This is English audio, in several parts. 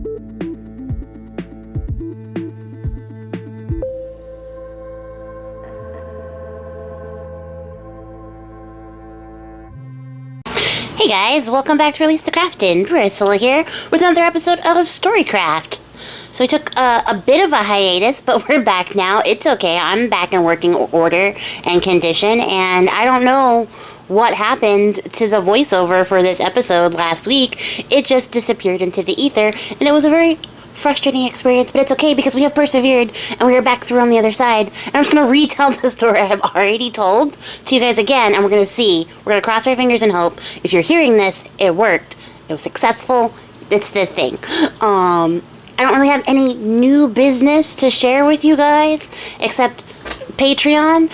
Hey guys, welcome back to releasethecraftin. Priscilla here with another episode of Storycraft. So we took a bit of a hiatus, but we're back now. It's okay, I'm back in working order and condition, and I don't know what happened to the voiceover for this episode last week. It just disappeared into the ether, and it was a very frustrating experience, but it's okay because we have persevered and we are back through on the other side. And I'm just going to retell the story I have already told to you guys again, and we're going to see. We're going to cross our fingers and hope. If you're hearing this, it worked. It was successful. It's the thing. I don't really have any new business to share with you guys except Patreon.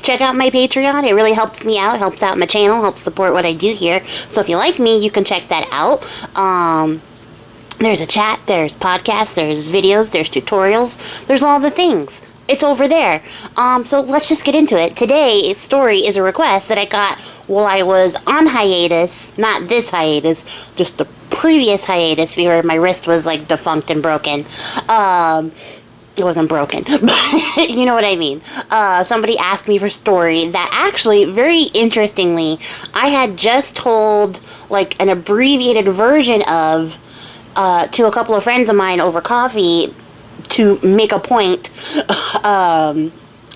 Check out my Patreon. It really helps me out, helps out my channel, helps support what I do here. So if you like me, you can check that out. There's a chat, there's podcasts, there's videos, there's tutorials, there's all the things. It's over there. So let's just get into it. Today's story is a request that I got while I was on hiatus. Not this hiatus, just the previous hiatus where my wrist was like defunct and broken. It wasn't broken, but you know what I mean. Somebody asked me for a story that actually, very interestingly, I had just told like an abbreviated version of to a couple of friends of mine over coffee to make a point,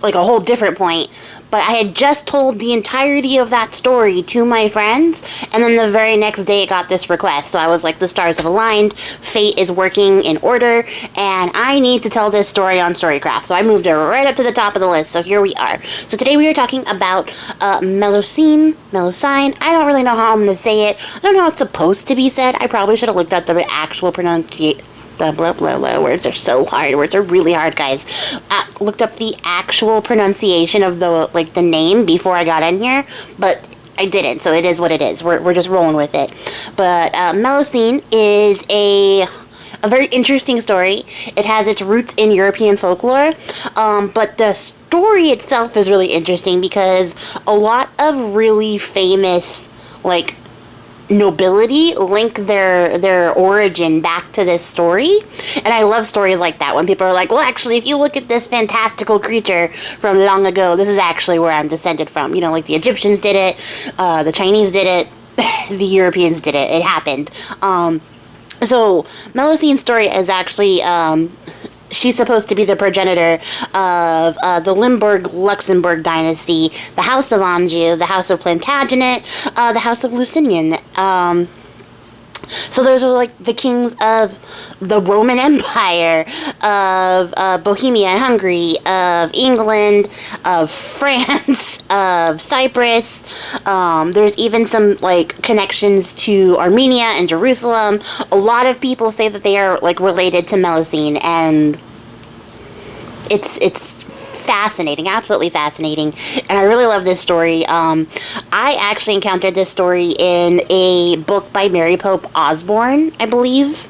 like a whole different point. But I had just told the entirety of that story to my friends, and then the very next day it got this request. So I was like, the stars have aligned, fate is working in order, and I need to tell this story on Storycraft. So I moved it right up to the top of the list, so here we are. So today we are talking about Melusine. I don't really know how I'm going to say it. I don't know how it's supposed to be said. I probably should have looked at the actual pronunciation. Blah, blah, blah, blah. Words are so hard. Words are really hard, guys. Looked up the actual pronunciation of the name before I got in here, but I didn't, so it is what it is. We're just rolling with it. But Melusine is a very interesting story. It has its roots in European folklore, but the story itself is really interesting because a lot of really famous, nobility link their origin back to this story. And I love stories like that when people are like, well, actually, if you look at this fantastical creature from long ago, this is actually where I'm descended from. You know, like the Egyptians did it, the Chinese did it, the Europeans did it. It happened. So Melusine's story is actually she's supposed to be the progenitor of the Limburg-Luxembourg dynasty, the House of Anjou, the House of Plantagenet, the House of Lusignan. So those are like the kings of the Roman Empire, of Bohemia and Hungary, of England, of France, of Cyprus. There's even some connections to Armenia and Jerusalem. A lot of people say that they are related to Melusine, and it's fascinating, absolutely fascinating, and I really love this story. I actually encountered this story in a book by Mary Pope Osborne, I believe.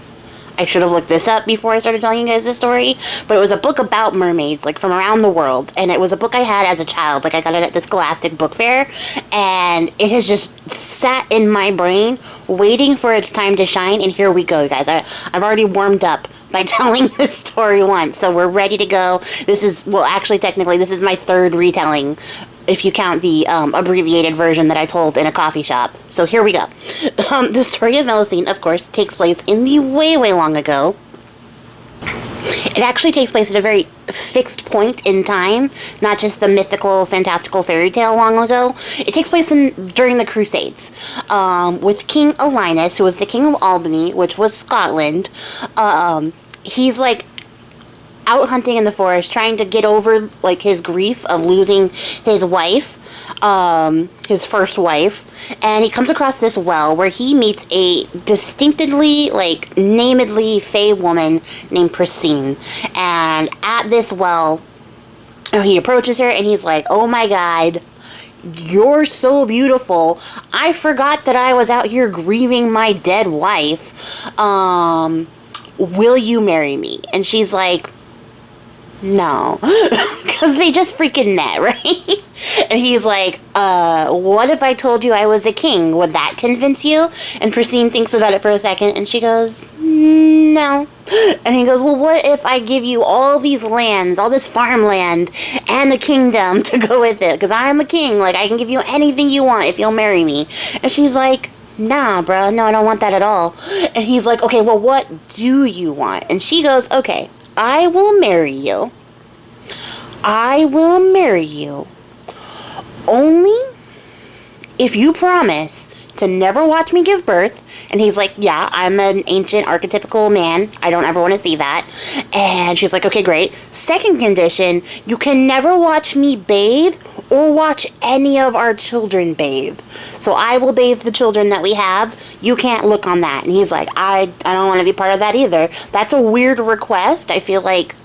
I should have looked this up before I started telling you guys this story, but it was a book about mermaids, from around the world, and it was a book I had as a child. I got it at the Scholastic Book Fair, and it has just sat in my brain, waiting for its time to shine, and here we go, you guys. I've already warmed up by telling this story once, so we're ready to go. This is, well, actually, technically, this is my third retelling, if you count the abbreviated version that I told in a coffee shop. So here we go. The story of Melusine, of course, takes place in the way, way long ago. It actually takes place at a very fixed point in time, not just the mythical, fantastical fairy tale long ago. It takes place during the Crusades, with King Linus, who was the king of Albany, which was Scotland. He's out hunting in the forest, trying to get over his grief of losing his wife, his first wife, and he comes across this well where he meets a distinctively, namedly fey woman named Melusine. And at this well, he approaches her and he's like, oh my god, you're so beautiful. I forgot that I was out here grieving my dead wife. Will you marry me? And she's like, no, because they just freaking met, right? And he's like, what if I told you I was a king? Would that convince you? And Priscine thinks about it for a second, and she goes, no. And he goes, well, what if I give you all these lands, all this farmland, and a kingdom to go with it? Because I'm a king. Like, I can give you anything you want if you'll marry me. And she's like, nah, bro, no, I don't want that at all. And he's like, okay, well, what do you want? And she goes, okay, I will marry you. I will marry you only if you promise to never watch me give birth. And he's like, yeah, I'm an ancient archetypical man. I don't ever want to see that. And she's like, okay, great. Second condition, you can never watch me bathe or watch any of our children bathe. So I will bathe the children that we have. You can't look on that. And he's like, I don't want to be part of that either. That's a weird request. I feel like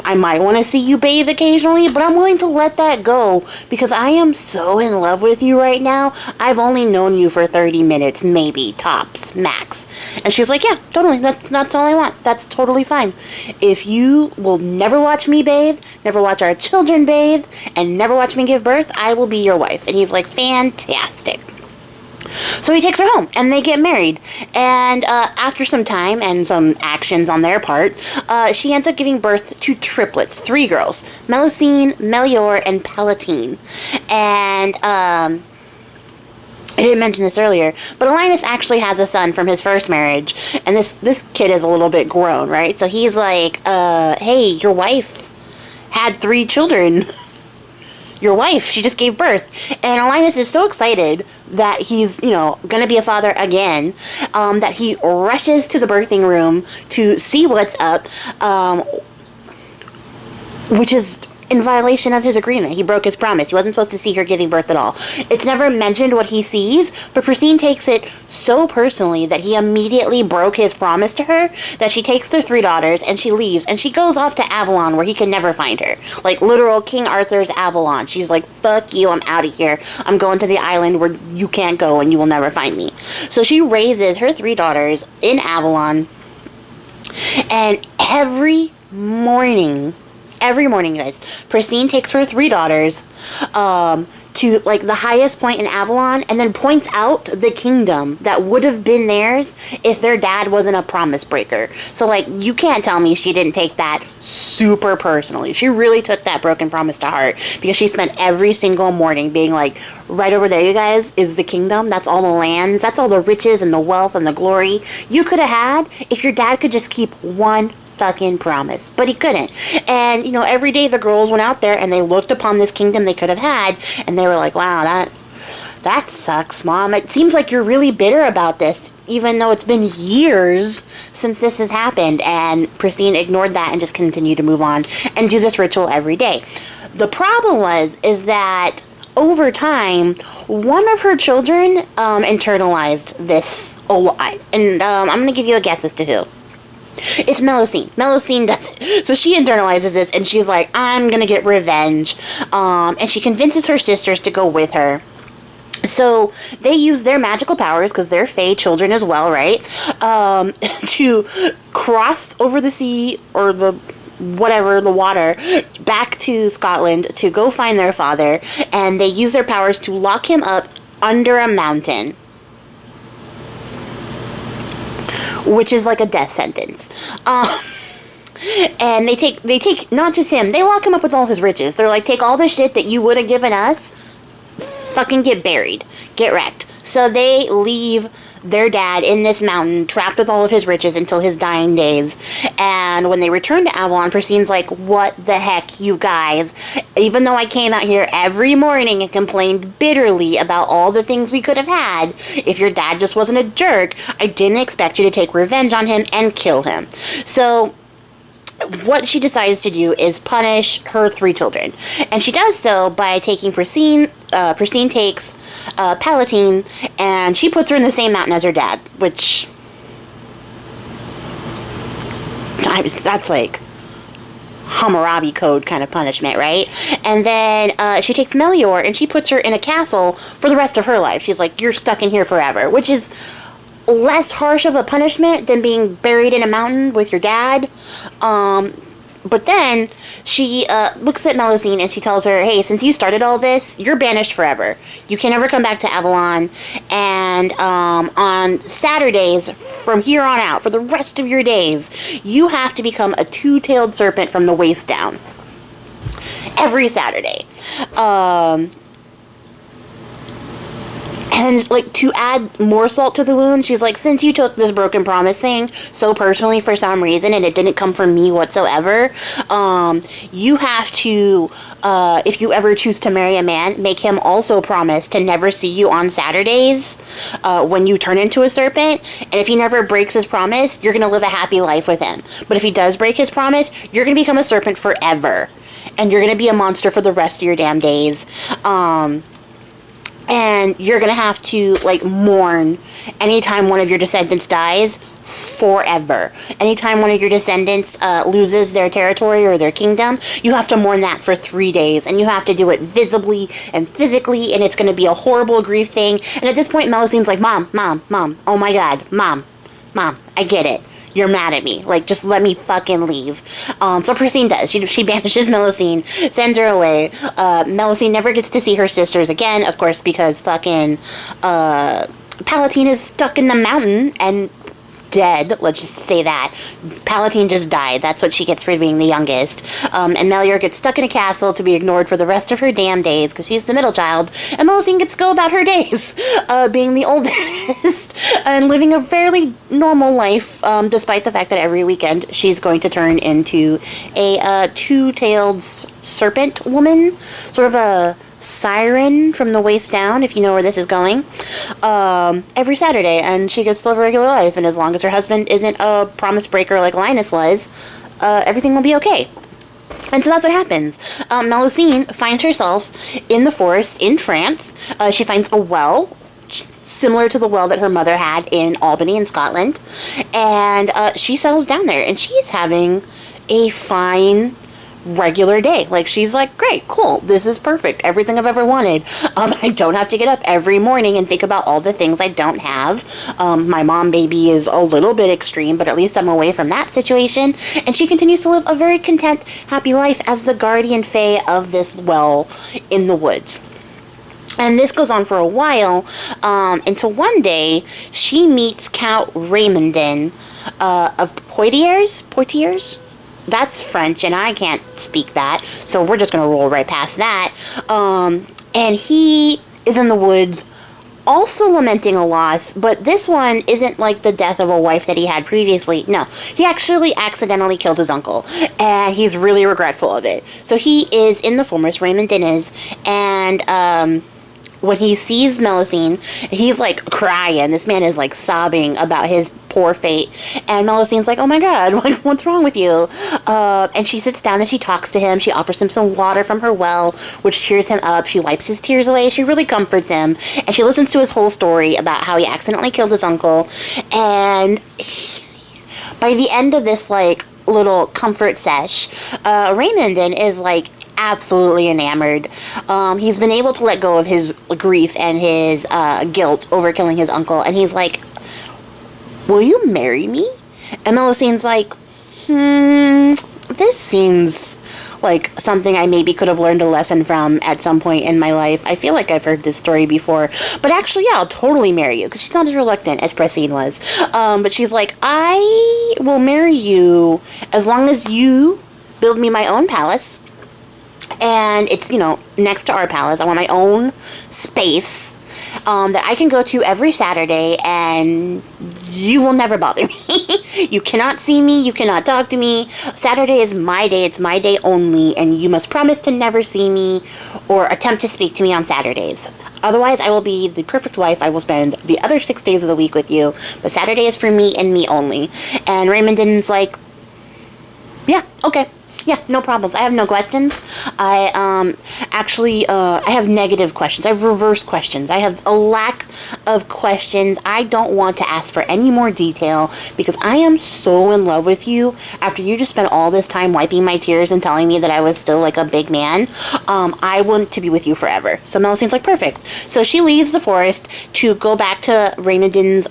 I might want to see you bathe occasionally, but I'm willing to let that go because I am so in love with you right now. I've only known you for 30 minutes, maybe, tops, max. And she's like, yeah, totally, that's all I want. That's totally fine. If you will never watch me bathe, never watch our children bathe, and never watch me give birth, I will be your wife. And he's like, fantastic. So he takes her home, and they get married. And after some time and some actions on their part, she ends up giving birth to triplets, 3 girls, Melusine, Melior, and Palatine. And I didn't mention this earlier, but Linus actually has a son from his first marriage, and this kid is a little bit grown, right? So he's like, hey, your wife had 3 children. Your wife, she just gave birth. And Linus is so excited that he's, going to be a father again, that he rushes to the birthing room to see what's up, which is in violation of his agreement. He broke his promise. He wasn't supposed to see her giving birth at all. It's never mentioned what he sees, but Priscine takes it so personally that he immediately broke his promise to her that she takes their 3 daughters and she leaves and she goes off to Avalon where he can never find her. Like literal King Arthur's Avalon. She's like, fuck you, I'm out of here. I'm going to the island where you can't go and you will never find me. So she raises her 3 daughters in Avalon, and every morning, you guys, Priscine takes her 3 daughters to like the highest point in Avalon and then points out the kingdom that would have been theirs if their dad wasn't a promise breaker. So like, you can't tell me she didn't take that super personally. She really took that broken promise to heart because she spent every single morning being like, right over there, you guys, is the kingdom. That's all the lands. That's all the riches and the wealth and the glory you could have had if your dad could just keep one fucking promise, but he couldn't. And every day the girls went out there and they looked upon this kingdom they could have had, and they were like, wow, that sucks, Mom. It seems like you're really bitter about this, even though it's been years since this has happened. And Priscine ignored that and just continued to move on and do this ritual every day. The problem is that over time, one of her children internalized this a lot, and I'm going to give you a guess as to who. It's Melusine. Melusine does it. So she internalizes this, and she's like, I'm gonna get revenge. And she convinces her sisters to go with her. So they use their magical powers, because they're Fae children as well, right? To cross over the sea, or the water, back to Scotland to go find their father. And they use their powers to lock him up under a mountain, which is like a death sentence. And they take not just him, they lock him up with all his riches. They're like, take all the shit that you would have given us, fucking get buried, get wrecked. So they leave their dad in this mountain, trapped with all of his riches until his dying days. And when they return to Avalon, Priscine's like, what the heck, you guys? Even though I came out here every morning and complained bitterly about all the things we could have had, if your dad just wasn't a jerk, I didn't expect you to take revenge on him and kill him. So what she decides to do is punish her 3 children. And she does so by taking Priscine. Priscine takes Palatine, and she puts her in the same mountain as her dad, which, that's like Hammurabi Code kind of punishment, right? And then she takes Melior, and she puts her in a castle for the rest of her life. She's like, you're stuck in here forever, which is less harsh of a punishment than being buried in a mountain with your dad. But then she looks at Melusine and she tells her, hey, since you started all this, you're banished forever. You can never come back to Avalon. And on Saturdays, from here on out, for the rest of your days, you have to become a two-tailed serpent from the waist down. Every Saturday. And, like, to add more salt to the wound, she's like, since you took this broken promise thing so personally for some reason, and it didn't come from me whatsoever, you have to, if you ever choose to marry a man, make him also promise to never see you on Saturdays when you turn into a serpent. And if he never breaks his promise, you're going to live a happy life with him. But if he does break his promise, you're going to become a serpent forever. And you're going to be a monster for the rest of your damn days. And you're going to have to, like, mourn anytime one of your descendants dies forever. Anytime one of your descendants loses their territory or their kingdom, you have to mourn that for 3 days. And you have to do it visibly and physically, and it's going to be a horrible grief thing. And at this point, Melusine's like, Mom, oh my God, Mom, I get it. You're mad at me. Like, just let me fucking leave. So Priscine does. She banishes Melusine, sends her away. Melusine never gets to see her sisters again, of course, because fucking Palatine is stuck in the mountain and dead. Let's just say that. Palatine just died. That's what she gets for being the youngest. And Melior gets stuck in a castle to be ignored for the rest of her damn days because she's the middle child. And Melusine gets to go about her days, being the oldest and living a fairly normal life, despite the fact that every weekend she's going to turn into a two-tailed serpent woman, sort of a siren from the waist down, if you know where this is going, every Saturday, and she gets to live a regular life, and as long as her husband isn't a promise breaker like Linus was, everything will be okay. And so that's what happens. Melusine finds herself in the forest in France. She finds a well, similar to the well that her mother had in Albany in Scotland, and she settles down there, and she's having a fine regular day. Like, she's like, great, cool, this is perfect, everything I've ever wanted. I don't have to get up every morning and think about all the things I don't have. My mom baby is a little bit extreme, but at least I'm away from that situation. And she continues to live a very content, happy life as the guardian fae of this well in the woods. And this goes on for a while, until one day she meets Count Raymondin of Poitiers? That's French, and I can't speak that, so we're just going to roll right past that. And he is in the woods also lamenting a loss, but this one isn't like the death of a wife that he had previously. No, he actually accidentally killed his uncle, and he's really regretful of it. So he is in the forest, Raymondin is, and when he sees Melusine, he's like crying. This man is like sobbing about his poor fate. And Melusine's like, oh my God, like, what's wrong with you? And she sits down and she talks to him. She offers him some water from her well, which cheers him up. She wipes his tears away. She really comforts him. And she listens to his whole story about how he accidentally killed his uncle. And by the end of this, like, little comfort sesh, Raymondin is like absolutely enamored. He's been able to let go of his grief and his guilt over killing his uncle, and he's like, will you marry me? And Melusine's like, this seems like something I maybe could have learned a lesson from at some point in my life. I feel like I've heard this story before, but actually, yeah, I'll totally marry you, because she's not as reluctant as Priscine was. But she's like, I will marry you as long as you build me my own palace. And it's, you know, next to our palace. I want my own space that I can go to every Saturday, and you will never bother me. You cannot see me. You cannot talk to me. Saturday is my day. It's my day only, and you must promise to never see me or attempt to speak to me on Saturdays. Otherwise, I will be the perfect wife. I will spend the other 6 days of the week with you, but Saturday is for me and me only. And Raymondin's like, yeah, okay. Yeah, no problems. I have no questions. I have negative questions. I have reverse questions. I have a lack of questions. I don't want to ask for any more detail because I am so in love with you after you just spent all this time wiping my tears and telling me that I was still like a big man. I want to be with you forever. So Melusine's like, perfect. So she leaves the forest to go back to Raymondin's,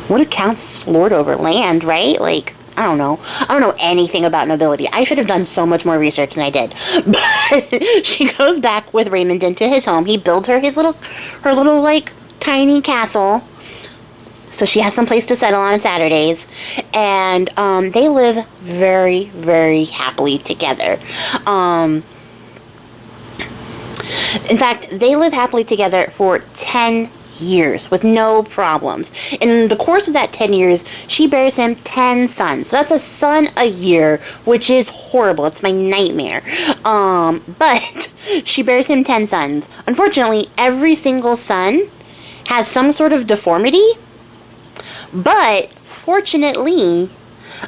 what accounts lord over land, right? Like, I don't know. I don't know anything about nobility. I should have done so much more research than I did. But she goes back with Raymond into his home. He builds her her little, like, tiny castle. So she has some place to settle on Saturdays. And they live very, very happily together. In fact, they live happily together for 10 years with no problems. In the course of that 10 years, she bears him 10 sons. So that's a son a year, which is horrible. It's my nightmare. But she bears him 10 sons. Unfortunately, every single son has some sort of deformity. But fortunately,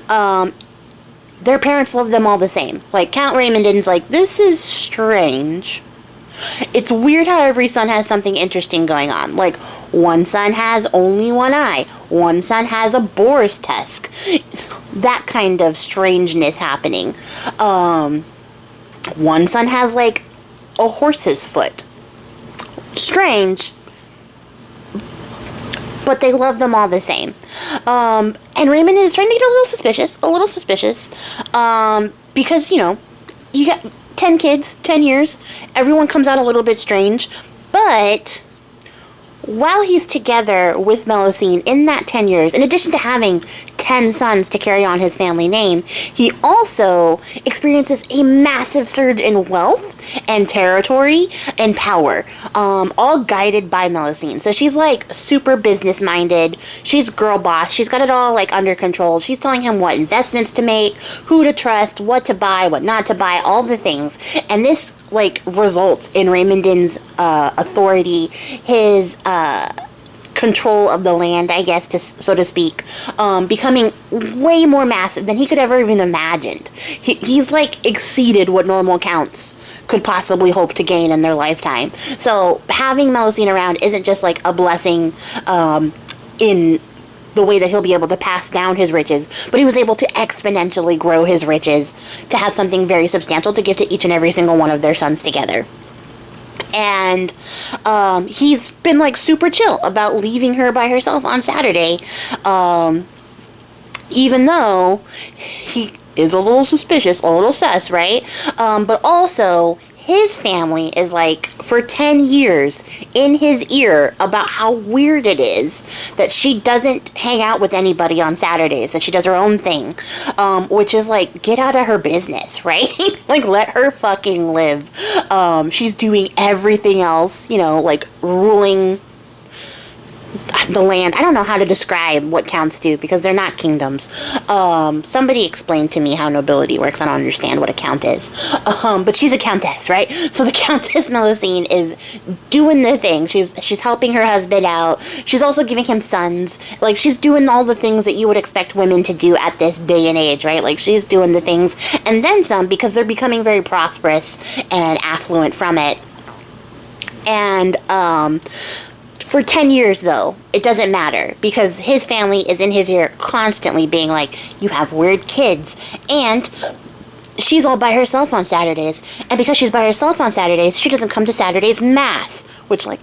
their parents love them all the same. Like, Count Raymondin's like, this is strange. It's weird how every son has something interesting going on. Like, one son has only one eye. One son has a boar's tusk. That kind of strangeness happening. One son has, like, a horse's foot. Strange. But they love them all the same. And Raymond is trying to get a little suspicious. Because, you know, you got 10 kids, 10 years, everyone comes out a little bit strange, but while he's together with Melusine in that 10 years, in addition to having 10 sons to carry on his family name, he also experiences a massive surge in wealth and territory and power, all guided by Melusine. So she's like super business minded. She's girl boss. She's got it all like under control. She's telling him what investments to make, who to trust, what to buy, what not to buy, all the things. And this like results in Raymondin's authority, his control of the land, I guess, so to speak, becoming way more massive than he could ever even imagined. He's like exceeded what normal counts could possibly hope to gain in their lifetime. So having Melusine around isn't just like a blessing in the way that he'll be able to pass down his riches, but he was able to exponentially grow his riches to have something very substantial to give to each and every single one of their sons together. And he's been like super chill about leaving her by herself on Saturday, even though he is a little suspicious, a little sus, right? But also his family is like for 10 years in his ear about how weird it is that she doesn't hang out with anybody on Saturdays, that she does her own thing, which is like, get out of her business, right? Like, let her fucking live. She's doing everything else, you know, like ruling the land. I don't know how to describe what counts do because they're not kingdoms. Somebody explained to me how nobility works. I don't understand what a count is. But she's a countess, right? So the Countess Melusine is doing the thing. She's helping her husband out. She's also giving him sons. Like, she's doing all the things that you would expect women to do at this day and age, right? Like, she's doing the things and then some because they're becoming very prosperous and affluent from it. And, for 10 years, though, it doesn't matter because his family is in his ear constantly being like, you have weird kids, and she's all by herself on Saturdays, and because she's by herself on Saturdays, she doesn't come to Saturday's Mass, which, like,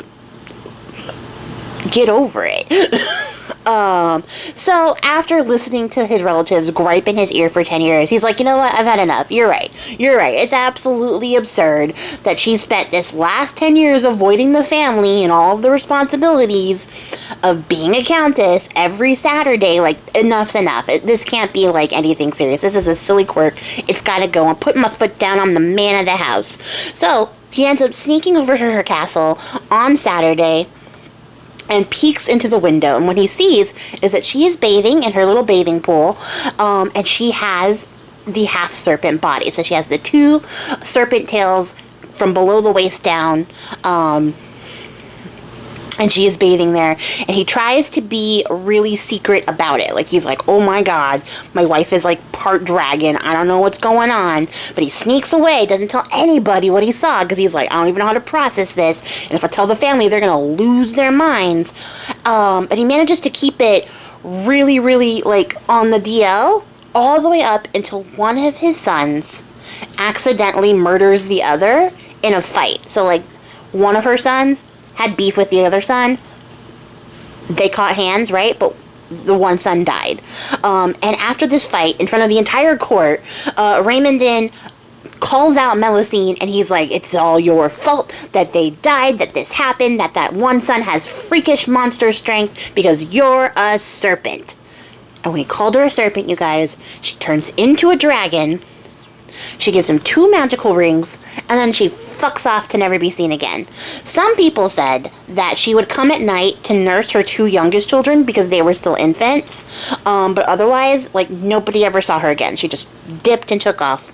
get over it. So after listening to his relatives gripe in his ear for 10 years, he's like, you know what, I've had enough. You're right. It's absolutely absurd that she spent this last 10 years avoiding the family and all of the responsibilities of being a countess every Saturday. Like, enough's enough. This can't be like anything serious. This is a silly quirk. It's gotta go. I'm putting my foot down on the man of the house. So he ends up sneaking over to her castle on Saturday and peeks into the window, and what he sees is that she is bathing in her little bathing pool, and she has the half serpent body. So she has the two serpent tails from below the waist down, and she is bathing there, and he tries to be really secret about it. Like, he's like, oh my god, my wife is like part dragon, I don't know what's going on, but he sneaks away, doesn't tell anybody what he saw, because he's like, I don't even know how to process this, and if I tell the family, they're gonna lose their minds. But he manages to keep it really, really, like, on the DL, all the way up until one of his sons accidentally murders the other in a fight. So, like, one of her sons had beef with the other son. They caught hands, right? But the one son died. And after this fight, in front of the entire court, Raymondin calls out Melusine, and he's like, it's all your fault that they died, that this happened, that one son has freakish monster strength because you're a serpent. And when he called her a serpent, you guys, she turns into a dragon. She gives him 2 magical rings, and then she fucks off to never be seen again. Some people said that she would come at night to nurse her 2 youngest children because they were still infants. But otherwise, like, nobody ever saw her again. She just dipped and took off.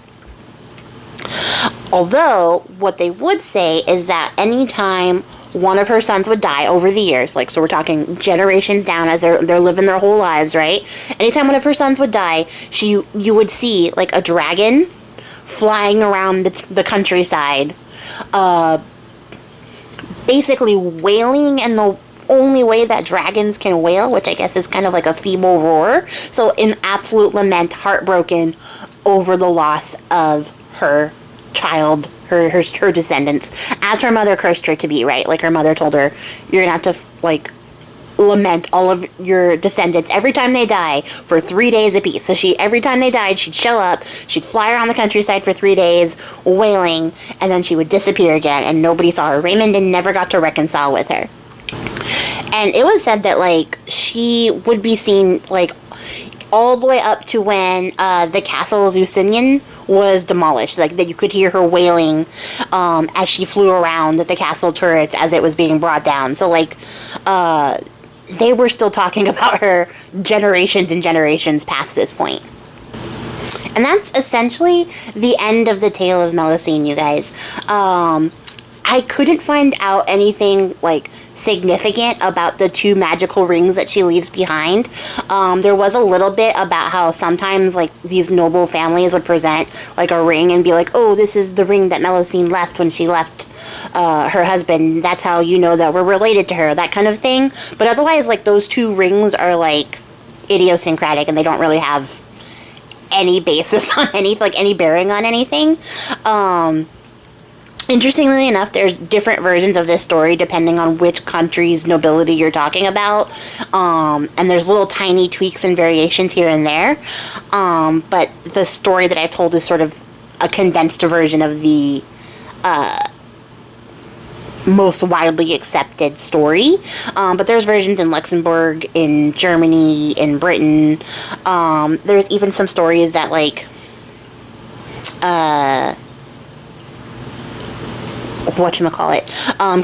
Although, what they would say is that anytime one of her sons would die over the years, like, so we're talking generations down as they're living their whole lives, right? Anytime one of her sons would die, you would see, like, a dragon flying around the countryside, basically wailing in the only way that dragons can wail, which I guess is kind of like a feeble roar. So in absolute lament, heartbroken over the loss of her child, her descendants, as her mother cursed her to be, right? Like, her mother told her, you're gonna have to, like, lament all of your descendants every time they die for 3 days apiece. So every time they died, she'd show up, she'd fly around the countryside for 3 days, wailing, and then she would disappear again, and nobody saw her. Raymond never got to reconcile with her. And it was said that, like, she would be seen, like, all the way up to when the castle of Lucinian was demolished. Like, that you could hear her wailing as she flew around the castle turrets as it was being brought down. So, like, they were still talking about her generations and generations past this point. And that's essentially the end of the tale of Melusine, you guys. I couldn't find out anything, like, significant about the 2 magical rings that she leaves behind. There was a little bit about how sometimes, like, these noble families would present, like, a ring and be like, oh, this is the ring that Melusine left when she left her husband. That's how you know that we're related to her, that kind of thing. But otherwise, like, those 2 rings are, like, idiosyncratic, and they don't really have any basis on any bearing on anything. Interestingly enough, there's different versions of this story depending on which country's nobility you're talking about. And there's little tiny tweaks and variations here and there. But the story that I've told is sort of a condensed version of the most widely accepted story. But there's versions in Luxembourg, in Germany, in Britain. There's even some stories that, like,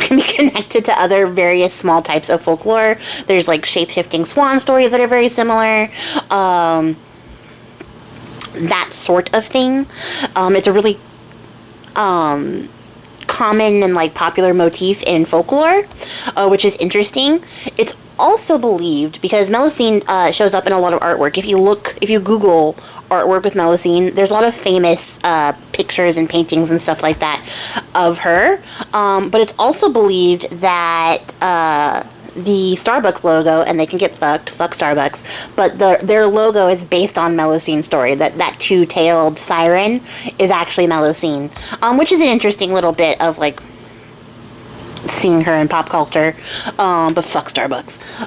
can be connected to other various small types of folklore. There's, like, shape-shifting swan stories that are very similar. That sort of thing. It's a really common and, like, popular motif in folklore, which is interesting. It's also believed, because Melusine shows up in a lot of artwork. If you Google artwork with Melusine, there's a lot of famous pictures and paintings and stuff like that of her. But it's also believed that the Starbucks logo, and they can get fuck Starbucks, but their logo is based on Melusine's story. That 2-tailed siren is actually Melusine, which is an interesting little bit of, like, seeing her in pop culture. But fuck Starbucks.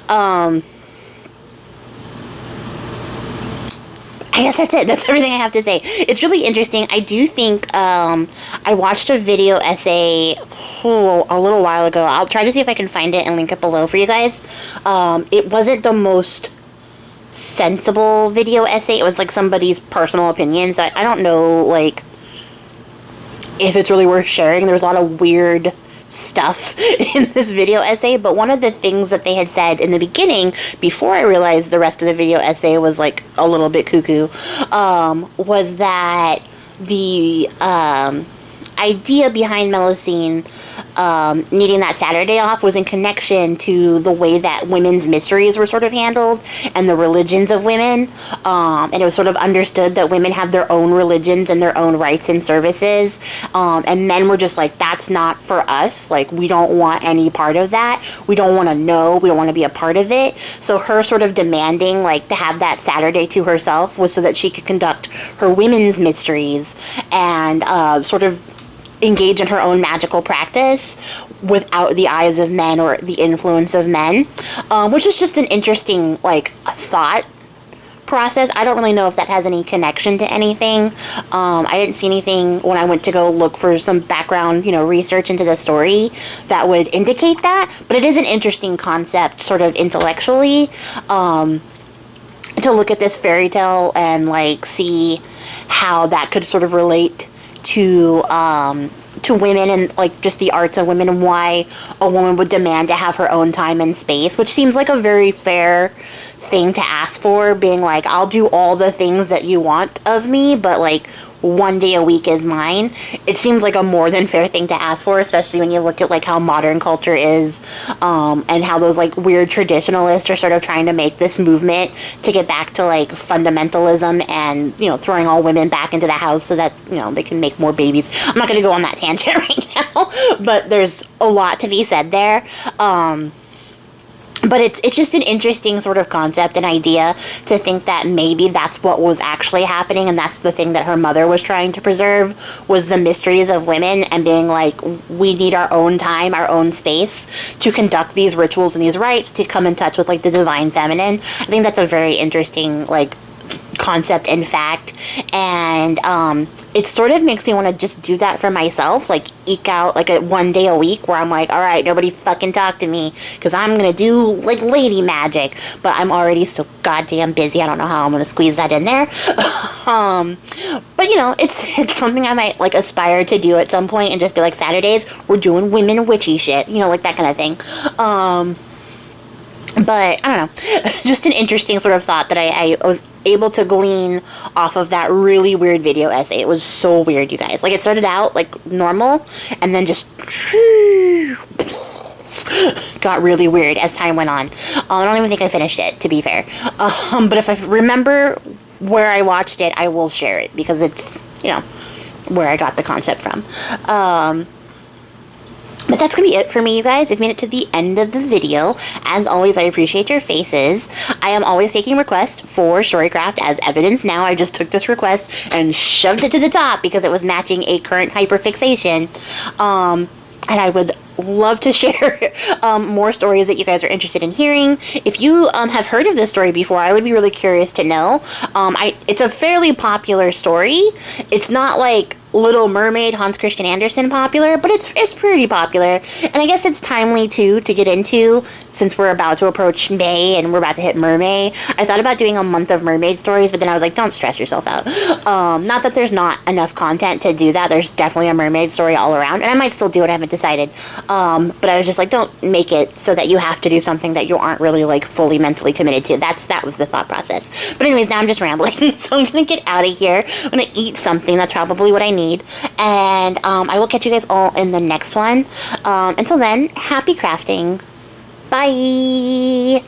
I guess that's it. That's everything I have to say. It's really interesting. I do think, I watched a video essay a little while ago. I'll try to see if I can find it and link it below for you guys. It wasn't the most sensible video essay. It was, like, somebody's personal opinion, so I don't know, like, if it's really worth sharing. There was a lot of weird stuff in this video essay, but one of the things that they had said in the beginning, before I realized the rest of the video essay was, like, a little bit cuckoo, was that the idea behind Melusine needing that Saturday off was in connection to the way that women's mysteries were sort of handled and the religions of women. And it was sort of understood that women have their own religions and their own rites and services. And men were just like, that's not for us. Like, we don't want any part of that. We don't want to know. We don't want to be a part of it. So her sort of demanding, like, to have that Saturday to herself was so that she could conduct her women's mysteries and sort of engage in her own magical practice without the eyes of men or the influence of men, which is just an interesting, like, thought process. I don't really know if that has any connection to anything. I didn't see anything when I went to go look for some background, research into the story that would indicate that, but it is an interesting concept, sort of intellectually, to look at this fairy tale and, like, see how that could sort of relate to women and, like, just the arts of women, and why a woman would demand to have her own time and space, which seems like a very fair thing to ask for, being like, I'll do all the things that you want of me, but, like, one day a week is mine. It seems like a more than fair thing to ask for, especially when you look at, like, how modern culture is, and how those, like, weird traditionalists are sort of trying to make this movement to get back to, like, fundamentalism and, throwing all women back into the house so that, they can make more babies. I'm not going to go on that tangent right now, but there's a lot to be said there. But it's just an interesting sort of concept and idea to think that maybe that's what was actually happening, and that's the thing that her mother was trying to preserve, was the mysteries of women, and being like, we need our own time, our own space to conduct these rituals and these rites, to come in touch with, like, the divine feminine. I think that's a very interesting, like, concept and fact, and it sort of makes me want to just do that for myself, like, eke out, like, a one day a week where I'm like, all right, nobody fucking talk to me, because I'm gonna do, like, lady magic, but I'm already so goddamn busy. I don't know how I'm gonna squeeze that in there. But it's something I might, like, aspire to do at some point, and just be like, Saturdays we're doing women witchy shit, like, that kind of thing. But, I don't know, just an interesting sort of thought that I was able to glean off of that really weird video essay. It was so weird, you guys. Like, it started out, like, normal, and then just got really weird as time went on. I don't even think I finished it, to be fair. But if I remember where I watched it, I will share it, because it's, where I got the concept from. But that's going to be it for me, you guys. If you made it to the end of the video, as always, I appreciate your faces. I am always taking requests for Storycraft as evidence. Now I just took this request and shoved it to the top because it was matching a current hyperfixation. And I would love to share more stories that you guys are interested in hearing. If you have heard of this story before, I would be really curious to know. It's a fairly popular story. It's not like Little Mermaid, Hans Christian Andersen popular, but it's pretty popular, and I guess it's timely too to get into, since we're about to approach May and we're about to hit Mermaid. I thought about doing a month of mermaid stories, but then I was like, don't stress yourself out. Not that there's not enough content to do that. There's definitely a mermaid story all around, and I might still do it. I haven't decided. But I was just like, don't make it so that you have to do something that you aren't really, like, fully mentally committed to. That was the thought process. But anyways, now I'm just rambling, so I'm gonna get out of here. I'm gonna eat something. That's probably what I need. And I will catch you guys all in the next one. Until then, happy crafting. Bye!